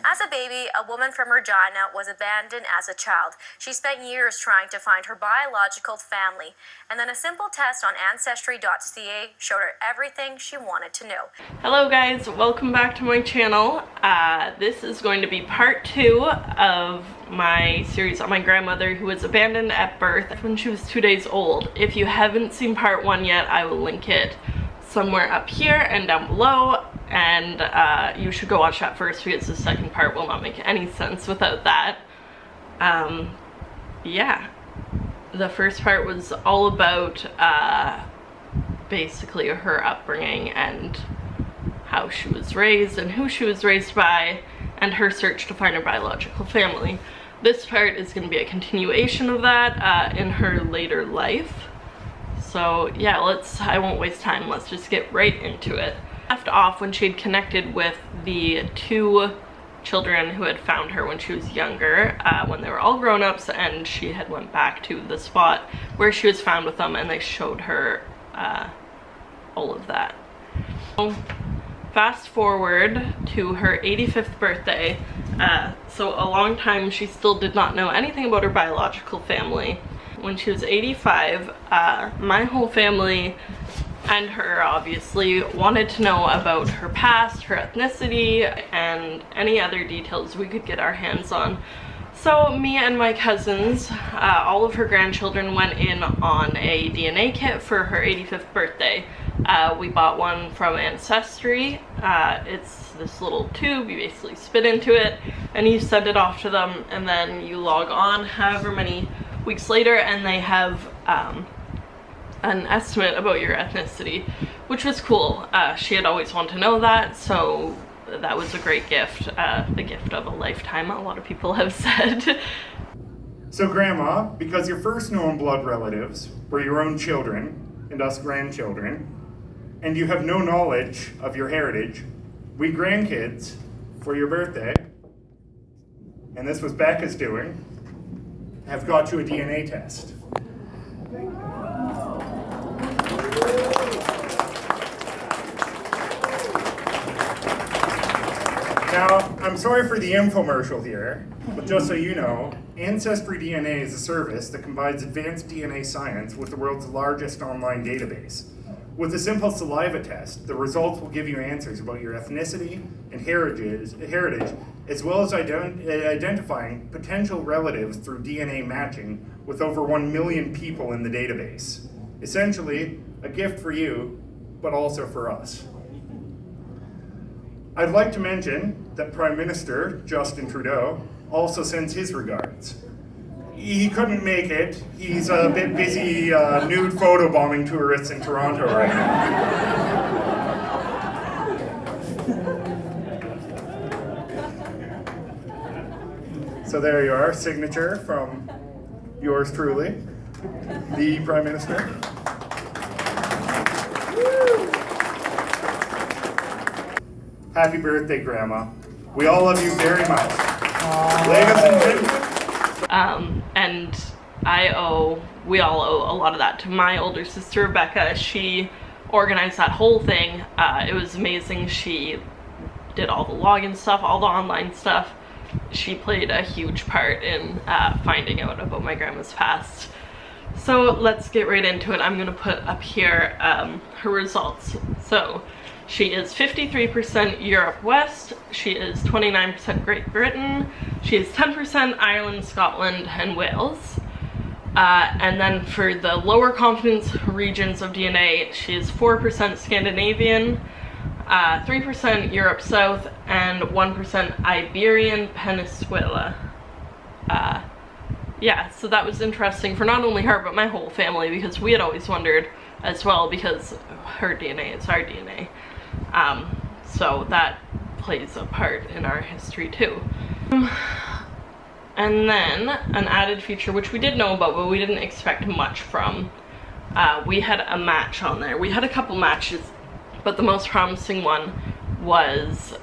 As a baby, a woman from Regina was abandoned as a child. She spent years trying to find her biological family, and then a simple test on Ancestry.ca showed her everything she wanted to know. Hello guys, welcome back to my channel. This is going to be part 2 of my series on my grandmother who was abandoned at birth when she was 2 days old. If you haven't seen part 1 yet, I will link it somewhere up here and down below, and you should go watch that first because the second part will not make any sense without that. Yeah, the first part was all about basically her upbringing and how she was raised and who she was raised by and her search to find her biological family. This part is going to be a continuation of that in her later life. So yeah, I won't waste time, let's just get right into it. Left off when she had connected with the 2 children who had found her when she was younger, when they were all grown-ups, and she had went back to the spot where she was found with them, and they showed her all of that. So, fast forward to her 85th birthday. So a long time she still did not know anything about her biological family. When she was 85, my whole family and her obviously wanted to know about her past, her ethnicity, and any other details we could get our hands on. So me and my cousins, all of her grandchildren, went in on a DNA kit for her 85th birthday. We bought one from Ancestry. It's this little tube, you basically spit into it and you send it off to them, and then you log on however many weeks later and they have an estimate about your ethnicity, which was cool. She had always wanted to know that, so that was a great gift, the gift of a lifetime, a lot of people have said. So Grandma, because your first known blood relatives were your own children and us grandchildren, and you have no knowledge of your heritage, we grandkids, for your birthday, and this was Becca's doing, have got you a DNA test. Now, I'm sorry for the infomercial here, but just so you know, Ancestry DNA is a service that combines advanced DNA science with the world's largest online database. With a simple saliva test, the results will give you answers about your ethnicity and heritage, as well as identifying potential relatives through DNA matching with over 1 million people in the database. Essentially, a gift for you, but also for us. I'd like to mention that Prime Minister Justin Trudeau also sends his regards. He couldn't make it. He's a bit busy nude photobombing tourists in Toronto right now. So there you are, signature from yours truly, the Prime Minister. Happy birthday, Grandma. We all love you very much. Ladies and gentlemen. And we all owe a lot of that to my older sister, Rebecca. She organized that whole thing. It was amazing. She did all the login stuff, all the online stuff. She played a huge part in finding out about my grandma's past. So let's get right into it. I'm gonna put up here her results. So she is 53% Europe West, she is 29% Great Britain, she is 10% Ireland, Scotland, and Wales. And then for the lower confidence regions of DNA, she is 4% Scandinavian, 3% Europe South, and 1% Iberian Peninsula. Yeah, so that was interesting for not only her, but my whole family, because we had always wondered as well, because her DNA is our DNA. So that plays a part in our history too. And then an added feature, which we did know about, but we didn't expect much from, we had a match on there. We had a couple matches, but the most promising one was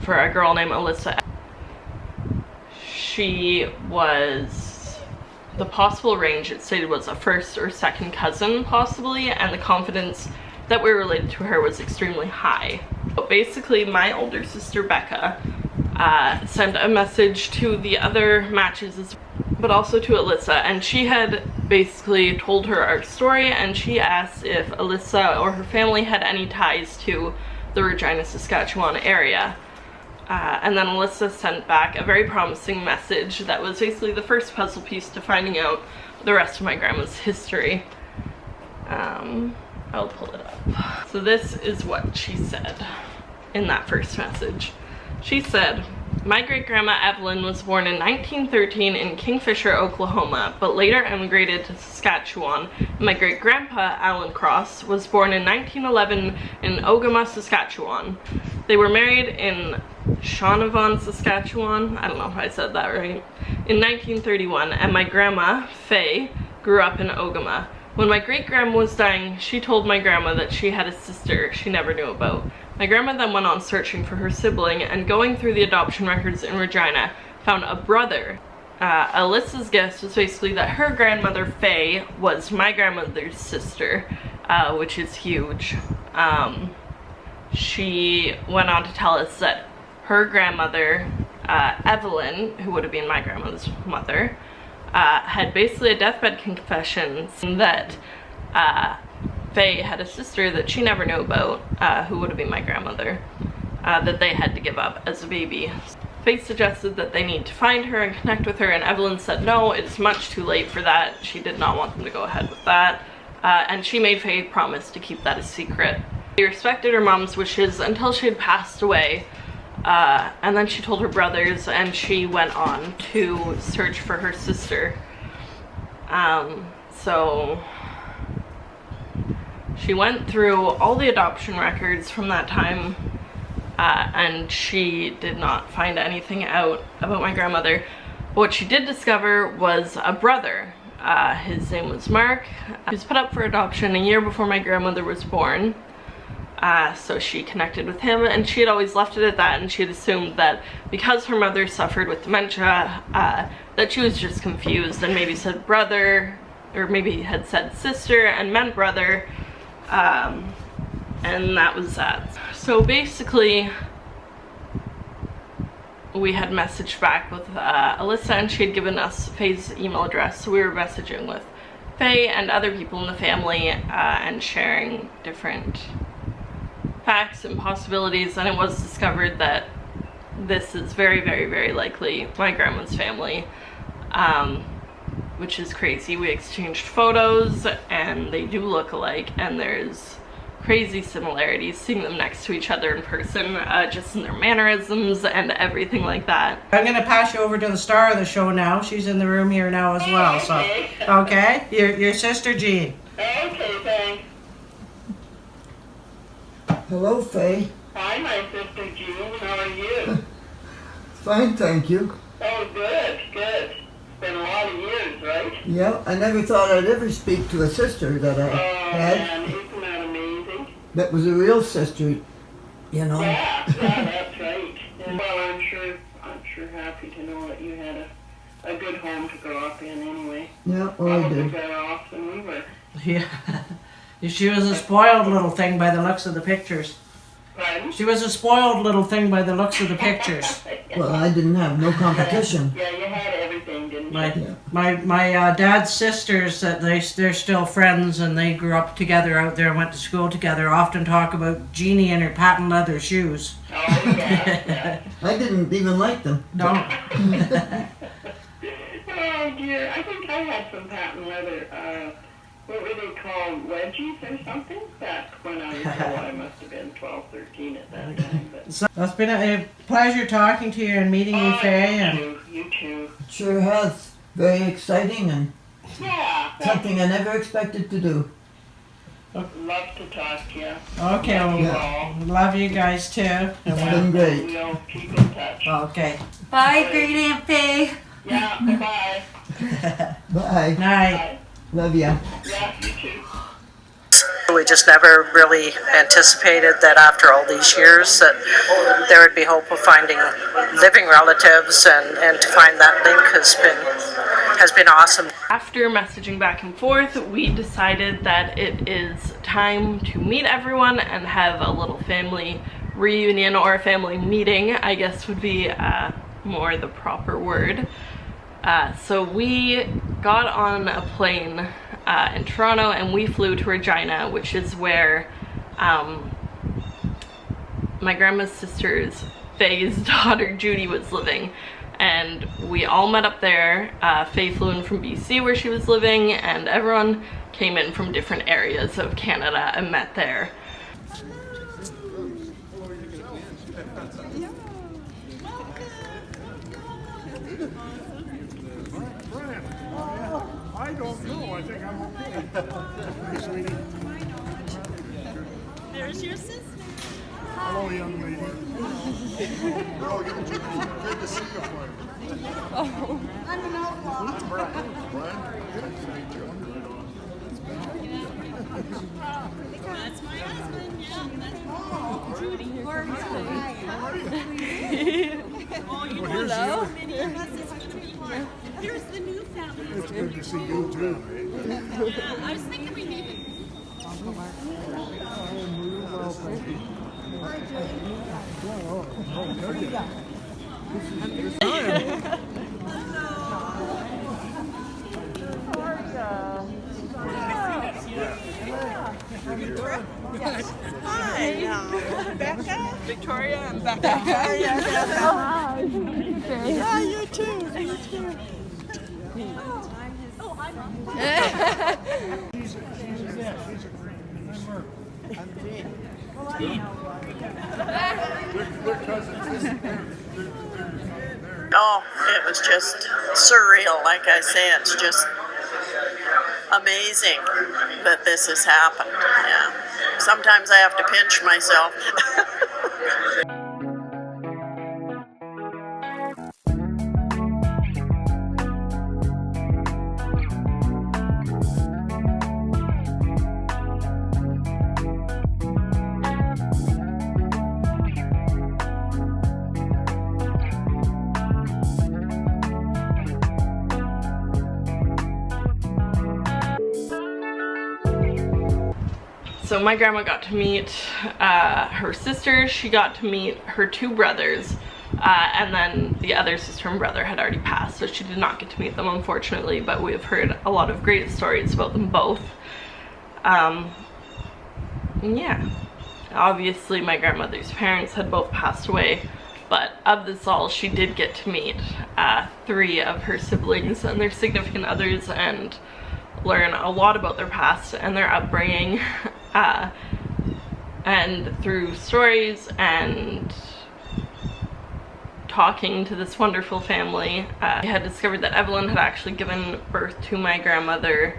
for a girl named Alyssa. She was, the possible range it stated was a first or second cousin possibly, and the confidence that we were related to her was extremely high. But basically my older sister Becca sent a message to the other matches, but also to Alyssa, and she had basically told her our story, and she asked if Alyssa or her family had any ties to the Regina, Saskatchewan area. And then Alyssa sent back a very promising message that was basically the first puzzle piece to finding out the rest of my grandma's history. I'll pull it up. So this is what she said in that first message. She said, "My great-grandma Evelyn was born in 1913 in Kingfisher, Oklahoma, but later emigrated to Saskatchewan. My great-grandpa, Alan Cross, was born in 1911 in Ogama, Saskatchewan. They were married in Shaunavon, Saskatchewan, I don't know if I said that right, in 1931, and my grandma, Faye, grew up in Ogama. When my great-grandma was dying, she told my grandma that she had a sister she never knew about. My grandma then went on searching for her sibling, and going through the adoption records in Regina, found a brother. Alyssa's guess was basically that her grandmother, Faye, was my grandmother's sister, which is huge. She went on to tell us that her grandmother, Evelyn, who would have been my grandmother's mother, had basically a deathbed confession that Faye had a sister that she never knew about, who would have been my grandmother, that they had to give up as a baby. Faye suggested that they need to find her and connect with her, and Evelyn said no, it's much too late for that. She did not want them to go ahead with that, and she made Faye promise to keep that a secret. They respected her mom's wishes until she had passed away, and then she told her brothers, and she went on to search for her sister. So she went through all the adoption records from that time, and she did not find anything out about my grandmother. What she did discover was a brother. His name was Mark. He was put up for adoption a year before my grandmother was born. So she connected with him, and she had always left it at that, and she had assumed that because her mother suffered with dementia, that she was just confused and maybe said brother, or maybe had said sister and meant brother, and that was that. So basically, we had messaged back with Alyssa, and she had given us Faye's email address, so we were messaging with Faye and other people in the family, and sharing different facts and possibilities, and it was discovered that this is very, very, very likely my grandma's family, which is crazy. We exchanged photos, and they do look alike, and there's crazy similarities seeing them next to each other in person, just in their mannerisms and everything like that. I'm gonna pass you over to the star of the show now. She's in the room here now as well, so okay, your sister Jean. Okay, thanks. Hello, Faye. Hi, my sister Jean. How are you? Fine, thank you. Oh, good, good. It's been a lot of years, right? Yeah, I never thought I'd ever speak to a sister that I had. Man, isn't that amazing? That was a real sister, you know. Yeah, that's right. And, well, I'm sure happy to know that you had a good home to grow up in anyway. Yeah, well, I Probably did. better off than we were. Yeah, she was a spoiled little thing by the looks of the pictures. Pardon? She was a spoiled little thing by the looks of the pictures. Well, I didn't have no competition. Yeah, you had everything, didn't you? My dad's sisters, that they're still friends, and they grew up together out there and went to school together, often talk about Jeannie and her patent leather shoes. Oh, yeah. I didn't even like them. No. Oh, dear. I think I had some patent leather, what were they called, wedgies or something? Back when I was, I must have been 12, 13 at that time. But So it's been a pleasure talking to you and meeting you, Faye. And you too. It sure has. Very exciting and Yeah, something I never expected to do. love to talk to you. okay, Love you well, all. love you guys too. And It's we'll- been great. We'll keep in touch. Okay. Bye, Great Aunt Faye. Yeah, bye-bye. Bye. Night. Bye. Love ya. Yeah, you too. We just never really anticipated that after all these years that there would be hope of finding living relatives, and to find that link has been awesome. After messaging back and forth, we decided that it is time to meet everyone and have a little family reunion or a family meeting, I guess would be more the proper word. So we got on a plane in Toronto and we flew to Regina, which is where my grandma's sister's Faye's daughter Judy was living, and we all met up there. Faye flew in from BC where she was living, and everyone came in from different areas of Canada and met there. I don't know. I think I'm okay. Hey, sweetie. There's your sister. Hello, young lady. Oh, good to see you, Brian. Oh. I'm an outlaw. Brian, good to meet you. That's my husband. Yeah, that's Judy. How are you? Oh, you know that. Here's the new family. It's good to see you, too. Yeah, I was thinking we needed. Hi, Becca. Victoria and Becca. Hi. Yeah, you too. You too. Oh, I'm Oh, it was just surreal. Like I say, it's just amazing that this has happened. Yeah. Sometimes I have to pinch myself. So my grandma got to meet her sisters, she got to meet her two brothers, and then the other sister and brother had already passed, so she did not get to meet them, unfortunately, but we have heard a lot of great stories about them both. And yeah, obviously my grandmother's parents had both passed away, but of this all, she did get to meet 3 of her siblings and their significant others and learn a lot about their past and their upbringing. And through stories and talking to this wonderful family, I had discovered that Evelyn had actually given birth to my grandmother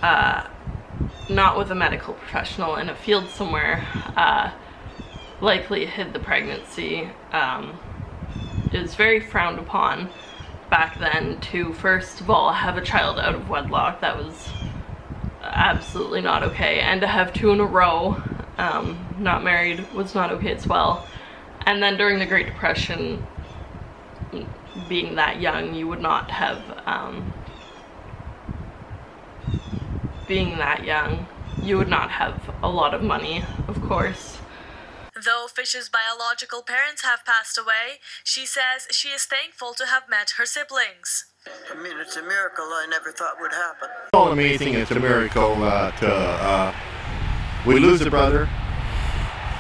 not with a medical professional, in a field somewhere, likely hid the pregnancy. It was very frowned upon back then to, first of all, have a child out of wedlock. That was absolutely not okay, and to have 2 in a row not married was not okay as well. And then during the Great Depression, being that young, you would not have a lot of money, of course. Though Fish's biological parents have passed away, she says she is thankful to have met her siblings. I mean, it's a miracle I never thought would happen. All amazing. It's a miracle. We lose a brother,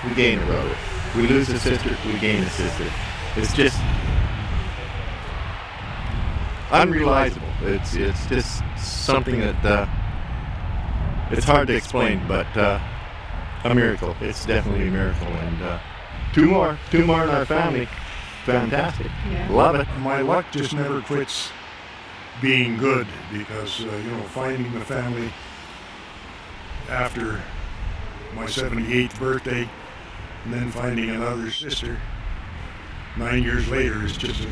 we gain a brother. We lose a sister, we gain a sister. It's just unrealizable. It's just something that it's hard to explain, but a miracle. It's definitely a miracle. And two more in our family. Fantastic. Yeah. Love it. My luck just never quits being good, because finding the family after my 78th birthday and then finding another sister 9 years later is just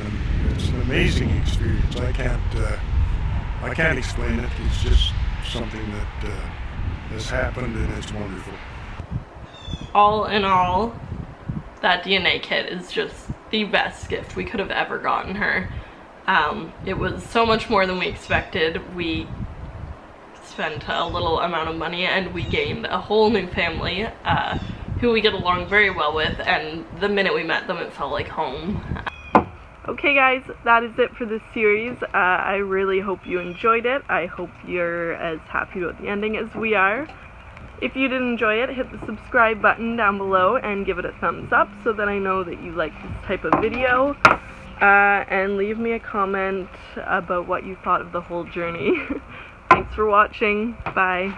it's an amazing experience. I can't explain it. It's just something that has happened, and it's wonderful. All in all, that DNA kit is just the best gift we could have ever gotten her. It was so much more than we expected. We spent a little amount of money and we gained a whole new family who we get along very well with, and the minute we met them it felt like home. Okay guys, that is it for this series. I really hope you enjoyed it. I hope you're as happy about the ending as we are. If you did enjoy it, hit the subscribe button down below and give it a thumbs up so that I know that you like this type of video. And leave me a comment about what you thought of the whole journey. Thanks for watching. Bye.